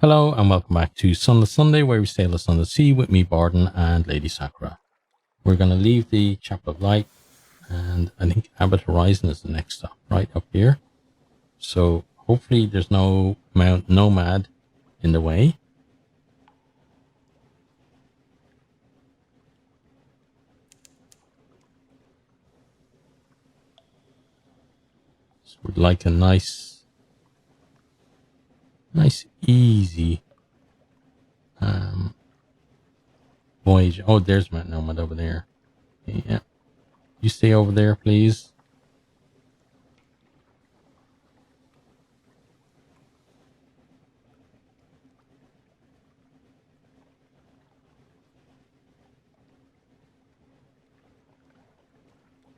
Hello and welcome back to Sunless Sunday, where we sail the Sunless Sea with me, Bardon, and Lady Sakura. We're going to leave the Chapel of Light, and I think Abbot Horizon is the next stop, right up here. So hopefully there's no Mount Nomad in the way. So we'd like a nice easy voyage. Oh, there's Mount Nomad over there. Yeah. You stay over there, please.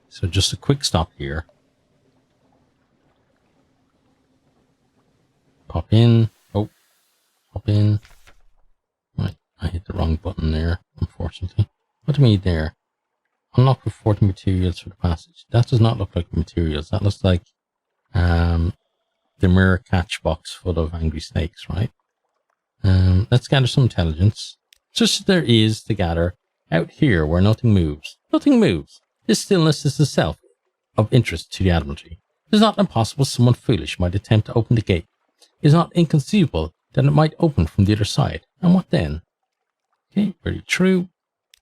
So just a quick stop here. Pop in. Oh, pop in. Right, I hit the wrong button there, unfortunately. What do you mean there? Unlock with 40 materials for the passage. That does not look like materials. That looks like the mirror catch box full of angry snakes, right? Let's gather some intelligence. Such as there is to gather out here where nothing moves. Nothing moves. This stillness is itself of interest to the Admiralty. It is not impossible someone foolish might attempt to open the gate. It is not inconceivable that it might open from the other side. And what then? Okay, very true.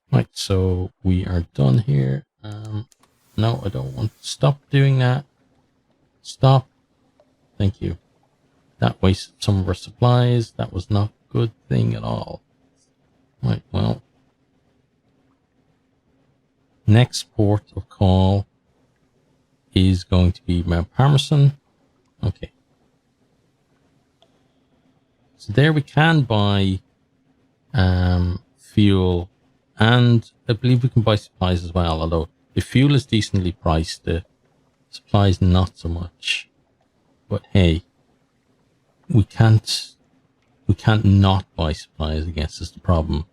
Right, so we are done here. No, I don't want to stop doing that. Stop. Thank you. That wasted some of our supplies. That was not a good thing at all. Right, well. Next port of call is going to be Mount Parmesan. Okay. So there we can buy fuel, and I believe we can buy supplies as well, although the fuel is decently priced, the supplies not so much. But hey, we can't not buy supplies, I guess is the problem.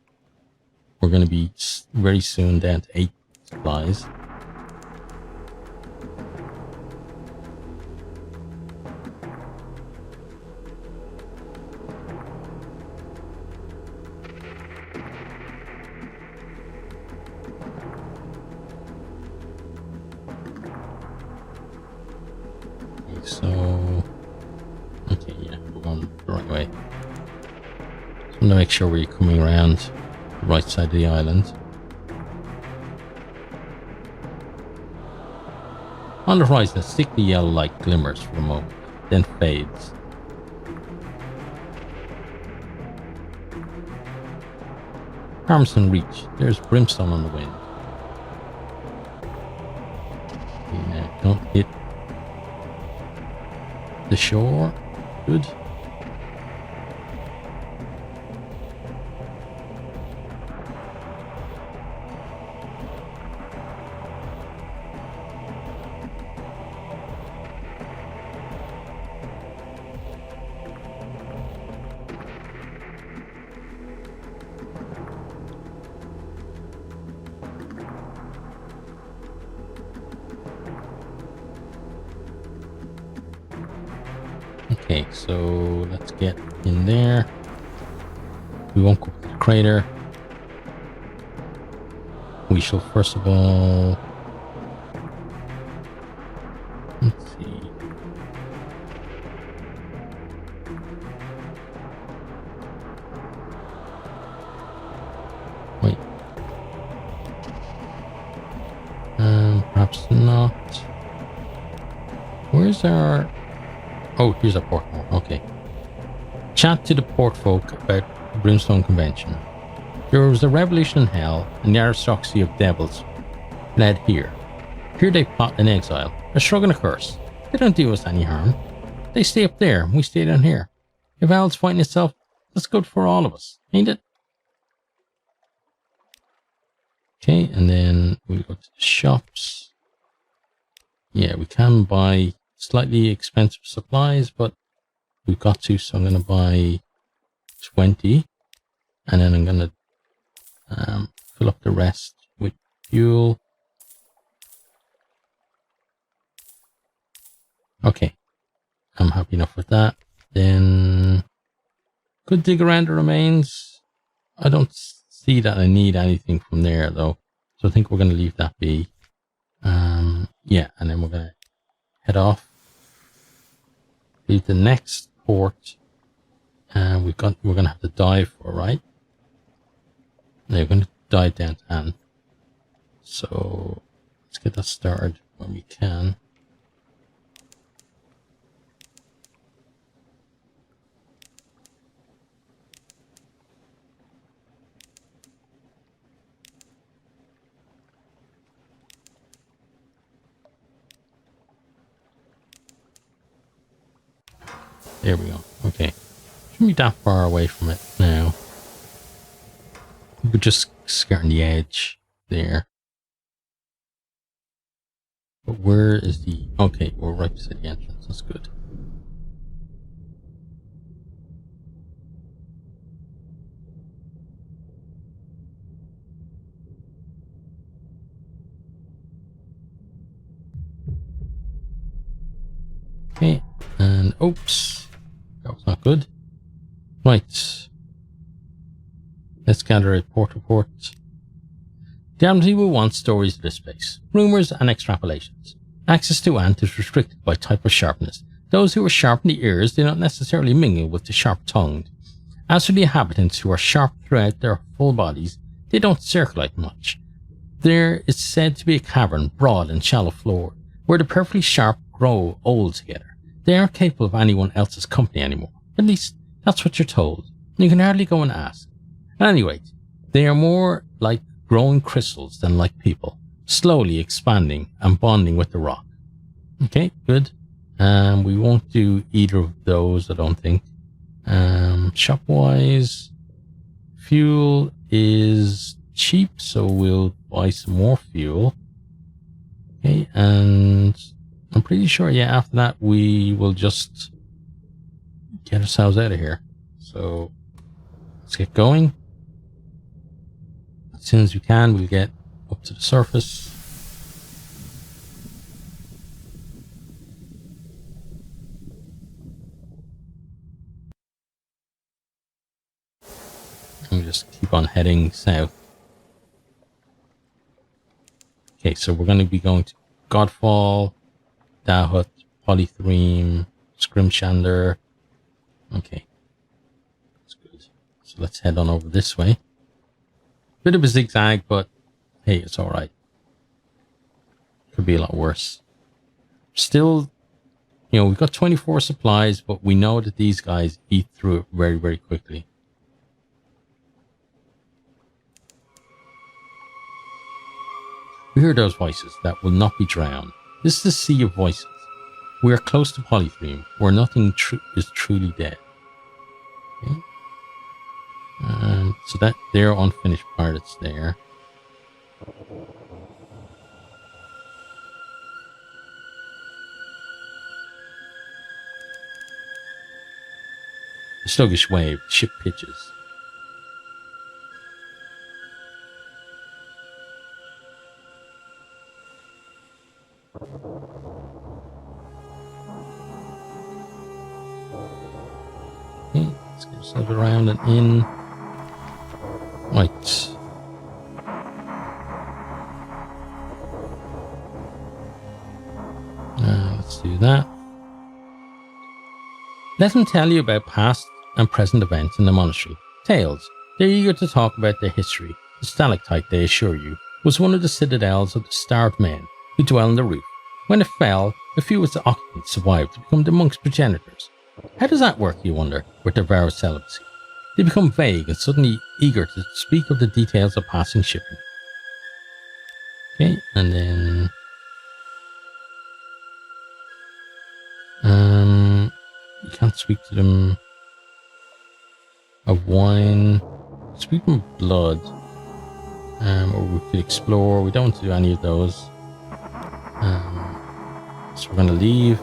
We're going to be very soon down to 8 supplies. So, okay, yeah, we're going the right way. So I'm going to make sure we're coming around the right side of the island. On the horizon, a sickly yellow light glimmers for a moment, then fades. Parmesan reach. There's brimstone on the wind. Yeah, don't hit the shore. Good. Okay, so let's get in there. We won't go to the crater. We shall first of all... Let's see. Wait. Perhaps not. Where's our... Oh, here's a port more. Okay. Chat to the port folk about the Brimstone Convention. There was a revolution in hell, and the aristocracy of devils led here. Here they plot in exile, a shrug and a curse. They don't do us any harm. They stay up there, and we stay down here. If hell's fighting itself, that's good for all of us, ain't it? Okay, and then we go to the shops. Yeah, we can buy slightly expensive supplies, but we've got to, so I'm going to buy 20, and then I'm going to fill up the rest with fuel. Okay, I'm happy enough with that. Then Could dig around the remains. I don't see that I need anything from there though. So I think we're going to leave that be. Yeah, and then we're going to head off. Leave the next port. And we're going to have to dive for, right? No, we're going to dive down to Anne. So let's get that started when we can. There we go. Okay. Shouldn't be that far away from it now. We're just skirting the edge there. But where is the... Okay, we're right beside the entrance. That's good. Okay, and oops. That was not good. Right. Let's gather a port report. The Admiralty will want stories of this space, rumours and extrapolations. Access to Ant is restricted by type of sharpness. Those who are sharp in the ears do not necessarily mingle with the sharp-tongued. As for the inhabitants who are sharp throughout their full bodies, they don't circulate much. There is said to be a cavern, broad and shallow floored, where the perfectly sharp grow old together. They aren't capable of anyone else's company anymore. At least, that's what you're told. You can hardly go and ask. At any rate, they are more like growing crystals than like people, slowly expanding and bonding with the rock. Okay, good. We won't do either of those, I don't think. Shop-wise, fuel is cheap, so we'll buy some more fuel. Okay, and I'm pretty sure, yeah, after that we will just get ourselves out of here. So let's get going. As soon as we can, we'll get up to the surface. And we just keep on heading south. Okay, so we're going to be going to Godfall, Dahut, Polythreme, Scrimshander. Okay, that's good. So let's head on over this way. Bit of a zigzag, but hey, it's alright. Could be a lot worse. Still, you know, we've got 24 supplies, but we know that these guys eat through it very, very quickly. We hear those voices that will not be drowned. This is the sea of voices. We are close to Polythreme, where nothing is truly dead. Okay. So that they're unfinished pirates there. The sluggish wave, ship pitches. Okay, let's get ourselves around and in. Right. Let's do that. Let them tell you about past and present events in the monastery. Tales. They're eager to talk about their history. The stalactite, they assure you, was one of the citadels of the starved men who dwell on the roof. When it fell, a few of its occupants survived to become the monks' progenitors. How does that work, you wonder, with their vow of celibacy? They become vague and suddenly eager to speak of the details of passing shipping. Okay, and then... you can't speak to them of wine. Speak to them of blood. Or we could explore. We don't want to do any of those. So we're going to leave.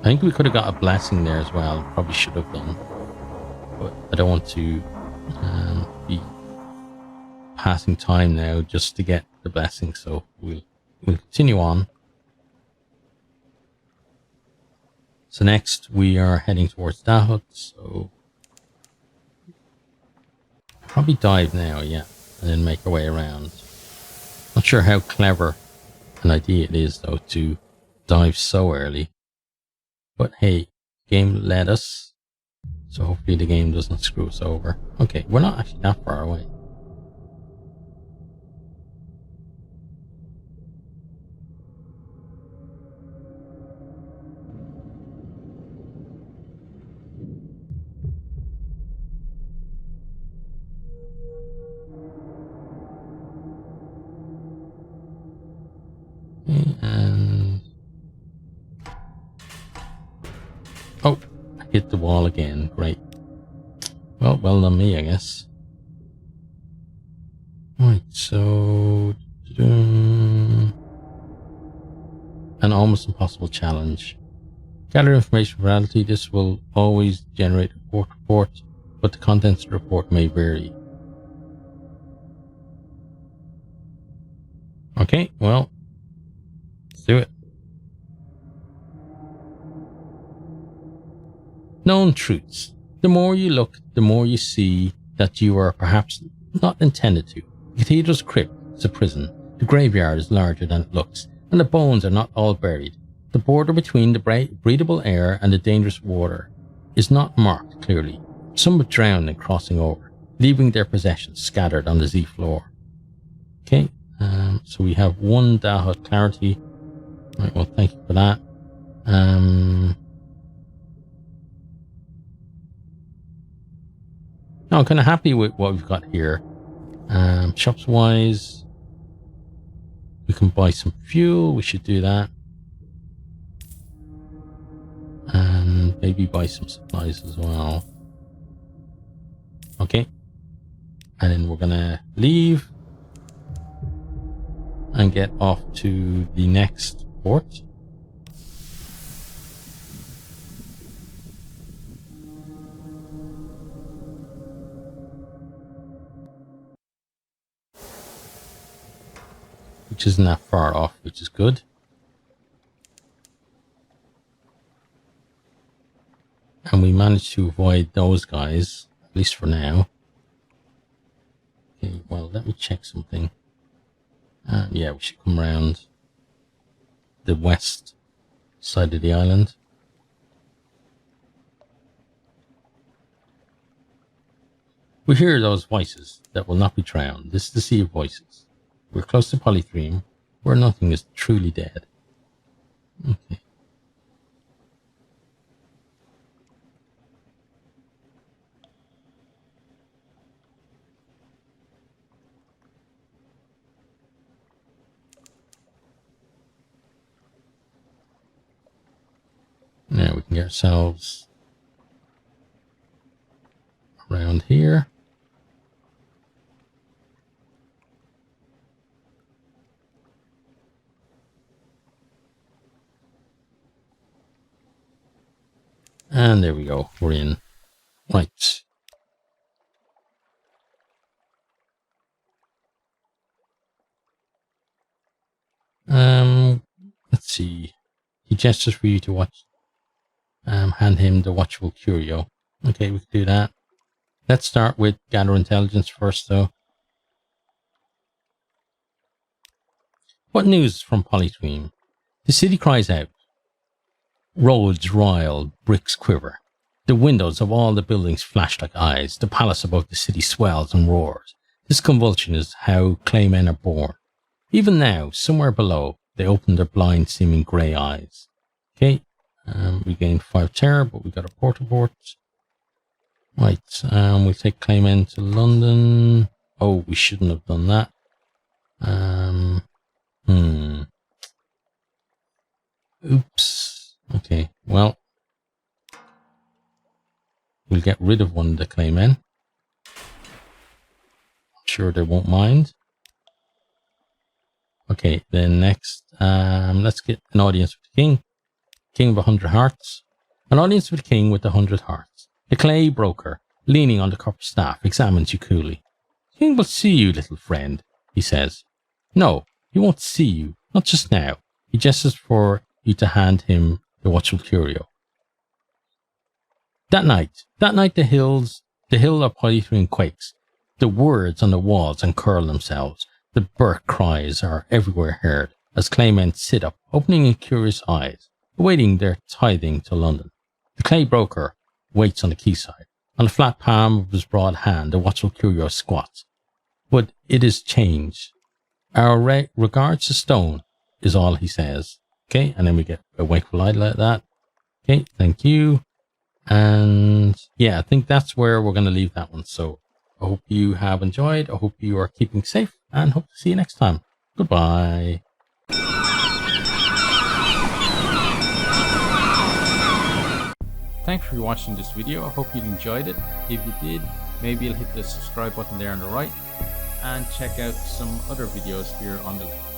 I think we could have got a blessing there as well. Probably should have done. But I don't want to be passing time now just to get the blessing. So we'll continue on. So next we are heading towards Dahut. So probably dive now, yeah, and then make our way around. Not sure how clever an idea it is, though, to dive so early. But hey, game let us, so hopefully the game doesn't screw us over. Okay, we're not actually that far away. Okay, and oh, I hit the wall again. Great. Well done me, I guess. Right, so an almost impossible challenge. Gather information for reality. This will always generate a report, but the contents of the report may vary. Okay, well, let's do it. Known truths. The more you look, the more you see that you are perhaps not intended to. The cathedral's crypt is a prison. The graveyard is larger than it looks, and the bones are not all buried. The border between the breathable air and the dangerous water is not marked clearly. Some have drowned in crossing over, leaving their possessions scattered on the Z floor. Okay, so we have one Daha clarity. Right, well, thank you for that. No, I'm kind of happy with what we've got here. Shops wise, we can buy some fuel. We should do that. And maybe buy some supplies as well. Okay. And then we're going to leave and get off to the next port. Which isn't that far off, which is good. And we managed to avoid those guys, at least for now. Okay, well, let me check something. Yeah, we should come around the west side of the island. We hear those voices that will not be drowned. This is the Sea of Voices. We're close to Polythreme, where nothing is truly dead. Okay. Now we can get ourselves around here. And there we go. We're in. Right. Let's see. He gestures for you to watch. Hand him the watchable curio. Okay, we can do that. Let's start with gather intelligence first, though. What news from Polythreme? The city cries out. Roads rile, bricks quiver. The windows of all the buildings flash like eyes. The palace above the city swells and roars. This convulsion is how claymen are born. Even now, somewhere below, they open their blind, seeming grey eyes. Okay, we gained 5 terror, but we got a port. Right, we'll take claymen to London. Oh, we shouldn't have done that. Oops. Okay, well, we'll get rid of one of the claymen. I'm sure they won't mind. Okay, then next, let's get an audience with the king. King of 100 hearts. An audience with the king with 100 hearts. The clay broker, leaning on the copper staff, examines you coolly. The king will see you, little friend, he says. No, he won't see you, not just now. He gestures for you to hand him the watchful curio. That night the hill of Polythreme quakes. The words on the walls uncurl themselves. The burke cries are everywhere heard as claymen sit up, opening curious eyes, awaiting their tithing to London. The clay broker waits on the quayside. On the flat palm of his broad hand, the watchful curio squats. But it is changed. Our regards to stone is all he says. Okay, and then we get a wakeful eye like that. Okay, thank you. And yeah, I think that's where we're going to leave that one. So I hope you have enjoyed. I hope you are keeping safe and hope to see you next time. Goodbye. Thanks for watching this video. I hope you enjoyed it. If you did, maybe you'll hit the subscribe button there on the right and check out some other videos here on the left.